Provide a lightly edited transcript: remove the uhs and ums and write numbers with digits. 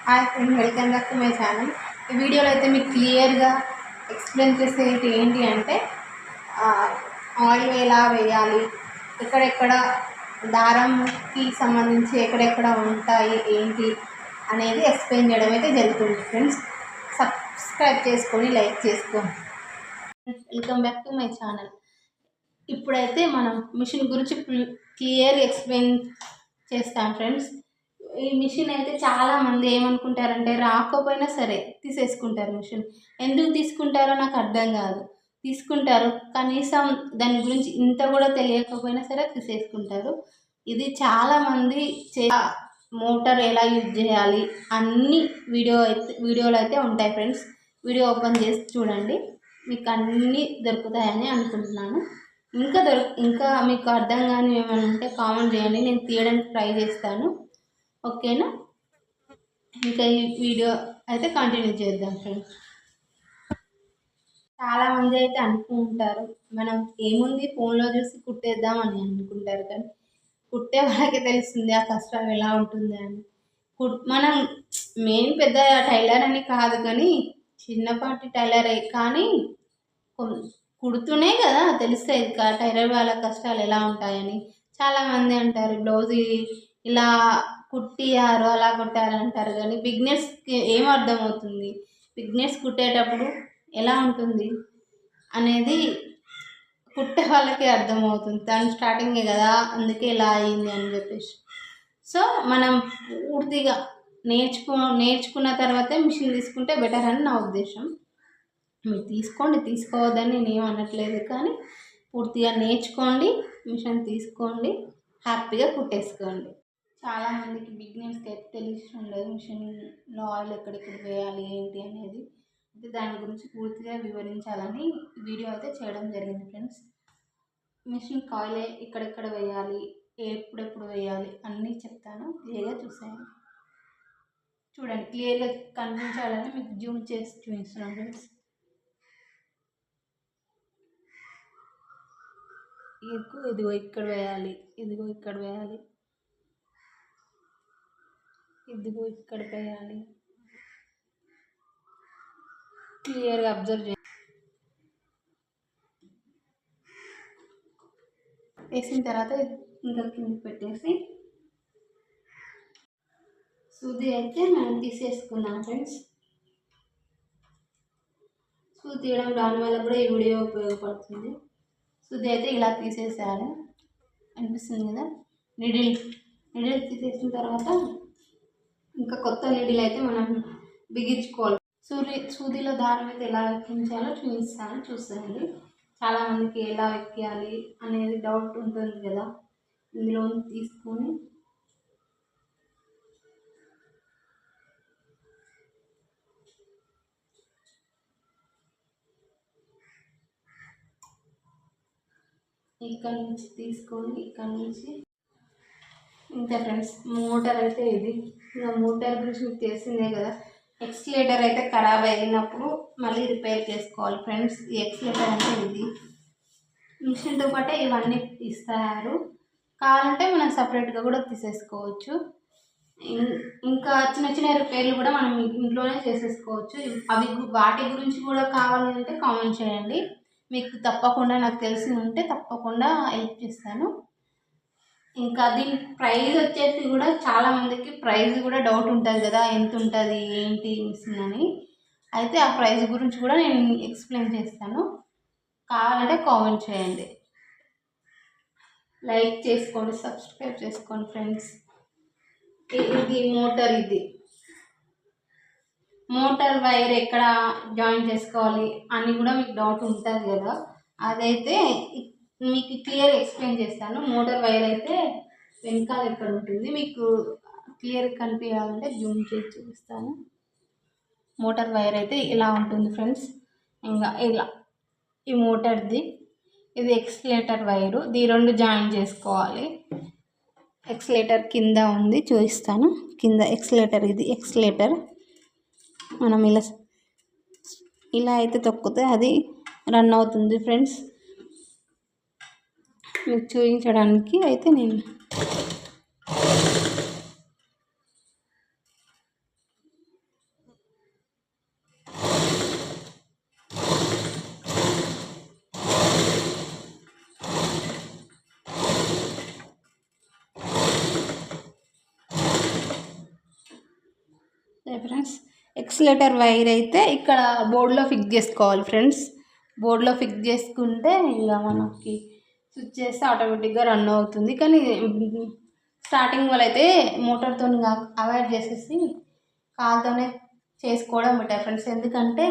Hi friend, welcome back to my channel. ఈ వీడియోలో అయితే మీకు క్లియర్గా ఎక్స్ప్లెయిన్ చేసేది ఏంటి అంటే ఆయిల్ ఎలా వేయాలి, ఎక్కడెక్కడ దారంకి సంబంధించి ఎక్కడెక్కడ ఉంటాయి ఏంటి అనేది ఎక్స్ప్లెయిన్ చేయడం అయితే జరుగుతుంది. ఫ్రెండ్స్, సబ్స్క్రైబ్ చేసుకొని లైక్ చేసుకోండి. Welcome back to my channel. ఇప్పుడైతే మనం మిషన్ గురించి క్లియర్ ఎక్స్ప్లెయిన్ చేస్తాం. ఫ్రెండ్స్, ఈ మిషన్ అయితే చాలామంది ఏమనుకుంటారంటే రాకపోయినా సరే తీసేసుకుంటారు. మిషన్ ఎందుకు తీసుకుంటారో నాకు అర్థం కాదు. తీసుకుంటారు, కనీసం దాని గురించి ఇంత కూడా తెలియకపోయినా సరే తీసేసుకుంటారు. ఇది చాలామంది మోటార్ ఎలా యూజ్ చేయాలి అన్ని వీడియోలు అయితే ఉంటాయి. ఫ్రెండ్స్, వీడియో ఓపెన్ చేసి చూడండి, మీకు అన్నీ దొరుకుతాయని అనుకుంటున్నాను. ఇంకా మీకు అర్థం కానీ ఏమైనా ఉంటే కామెంట్ చేయండి, నేను తీయడానికి ట్రై చేస్తాను. ఓకేనా? ఇంకా ఈ వీడియో అయితే కంటిన్యూ చేద్దాం. ఫ్రెండ్స్, చాలామంది అయితే అనుకుంటారు మనం ఏముంది ఫోన్లో చూసి కుట్టేద్దాం అని అనుకుంటారు, కానీ కుట్టే వాళ్ళకి తెలుస్తుంది ఆ కష్టం ఎలా ఉంటుంది అని. మనం మెయిన్ పెద్ద టైలర్ అని కాదు, కానీ చిన్నపాటి టైలరే, కానీ కుడుతూనే కదా తెలుస్తాయి టైలర్ వాళ్ళ కష్టాలు ఎలా ఉంటాయని. చాలామంది అంటారు బ్లౌజ్ ఇలా కుట్టియారు అలా కుట్టారు అంటారు, కానీ బిగినర్స్కి ఏం అర్థమవుతుంది? బిగినర్స్ కుట్టేటప్పుడు ఎలా ఉంటుంది అనేది కుట్టే వాళ్ళకి అర్థమవుతుంది. తను స్టార్టింగే కదా, అందుకే ఇలా అయింది అని చెప్పేసి. సో మనం పూర్తిగా నేర్చుకున్న తర్వాతే మిషన్ తీసుకుంటే బెటర్ అని నా ఉద్దేశం. మీరు తీసుకోవద్దని నేను ఏం అనట్లేదు, కానీ పూర్తిగా నేర్చుకోండి, మిషన్ తీసుకోండి, హ్యాపీగా కుట్టేసుకోండి. చాలామందికి బిగినర్స్కి అయితే తెలిసి ఉండదు మిషన్లో ఆయిల్ ఎక్కడెక్కడ వేయాలి ఏంటి అనేది. అయితే దాని గురించి పూర్తిగా వివరించాలని వీడియో అయితే చేయడం జరిగింది. ఫ్రెండ్స్, మిషన్ ఆయిల్ ఎక్కడెక్కడ వేయాలి, ఎప్పుడెప్పుడు వేయాలి అన్నీ చెప్తాను. క్లియర్గా చూడండి, క్లియర్గా కనిపించాలని మీకు జూమ్ చేసి చూపిస్తున్నాను. ఫ్రెండ్స్, ఇదిగో ఇక్కడ వేయాలి, ఇదిగో ఇక్కడ వేయాలి, ఇదిగో ఇక్కడ వేయాలి. క్లియర్గా అబ్జర్వ్ చేయండి. వేసిన తర్వాత ఇంకా కింద పెట్టేసి సూది అయితే మనం తీసేసుకున్నాం. ఫ్రెండ్స్, సూది తీయడం దాని వల్ల కూడా ఈ వీడియో ఉపయోగపడుతుంది. సూది అయితే ఇలా తీసేసేయాలి, అనిపిస్తుంది కదా. నిడిల్ తీసేసిన తర్వాత ఇంకా కొత్త నిడిల్ అయితే మనం బిగించుకోవాలి. సూదిలో దారం అయితే ఎలా ఎక్కించాలో చూస్తానండి. చాలామందికి ఎలా ఎక్కియాలి అనేది డౌట్ ఉంటుంది కదా. ఇందులో తీసుకొని ఇక్కడ నుంచి తీసుకొని ఇక్కడ నుంచి ఇంకా. ఫ్రెండ్స్, మోటార్ అయితే ఇది. ఇంకా మోటార్ గురించి మీకు తెలిసిందే కదా. ఎక్స్లేటర్ అయితే ఖరాబ్ అయినప్పుడు మళ్ళీ రిపేర్ చేసుకోవాలి. ఫ్రెండ్స్, ఈ ఎక్స్లేటర్ అంటే ఇది. మిషన్తో పాటే ఇవన్నీ ఇస్తారు, కావాలంటే మనం సపరేట్గా కూడా తీసేసుకోవచ్చు. ఇంకా చిన్న చిన్న రిపేర్లు కూడా మనం ఇంట్లోనే చేసేసుకోవచ్చు. వాటి గురించి కూడా కావాలంటే కామెంట్ చేయండి, మీకు తప్పకుండా నాకు తెలిసి ఉంటే తప్పకుండా హెల్ప్ చేస్తాను. ఇంకా దీని ప్రైస్ వచ్చేసి కూడా చాలామందికి ప్రైస్ కూడా డౌట్ ఉంటుంది కదా, ఎంత ఉంటుంది ఏంటి మిషన్ అని. అయితే ఆ ప్రైస్ గురించి కూడా నేను ఎక్స్ప్లెయిన్ చేస్తాను, కావాలంటే కామెంట్ చేయండి, లైక్ చేసుకోండి, సబ్స్క్రైబ్ చేసుకోండి. ఫ్రెండ్స్, ఇది మోటార్ వైర్ ఎక్కడ జాయిన్ చేసుకోవాలి అని కూడా మీకు డౌట్ ఉంటుంది కదా. అదైతే మీకు క్లియర్ ఎక్స్ప్లెయిన్ చేస్తాను. మోటార్ వైర్ అయితే వెనకాల ఎక్కడ ఉంటుంది మీకు క్లియర్ కనిపించాలంటే జూమ్ చేసి చూపిస్తాను. మోటార్ వైర్ అయితే ఇలా ఉంటుంది. ఫ్రెండ్స్, ఇంకా ఇలా ఈ మోటార్ది ఇది ఎక్స్లేటర్ వైరు, ఈ రెండు జాయిన్ చేసుకోవాలి. ఎక్స్లేటర్ కింద ఉంది, చూపిస్తాను. కింద ఎక్స్లేటర్, ఇది ఎక్స్లేటర్. మనం ఇలా అయితే తొక్కితే అది రన్ అవుతుంది. ఫ్రెండ్స్, మీకు చూపించడానికి అయితే నేను ఫ్రెండ్స్. ఎక్సిలేటర్ వైర్ అయితే ఇక్కడ బోర్డులో ఫిక్స్ చేసుకోవాలి ఫ్రెండ్స్. బోర్డులో ఫిక్స్ చేసుకుంటే ఇంకా మనకి స్విచ్ చేస్తే ఆటోమేటిక్గా రన్ అవుతుంది. కానీ స్టార్టింగ్ వాళ్ళు అయితే మోటార్తో అవాయిడ్ చేసేసి కాలుతోనే చేసుకోవడం బెటర్ ఫ్రెండ్స్. ఎందుకంటే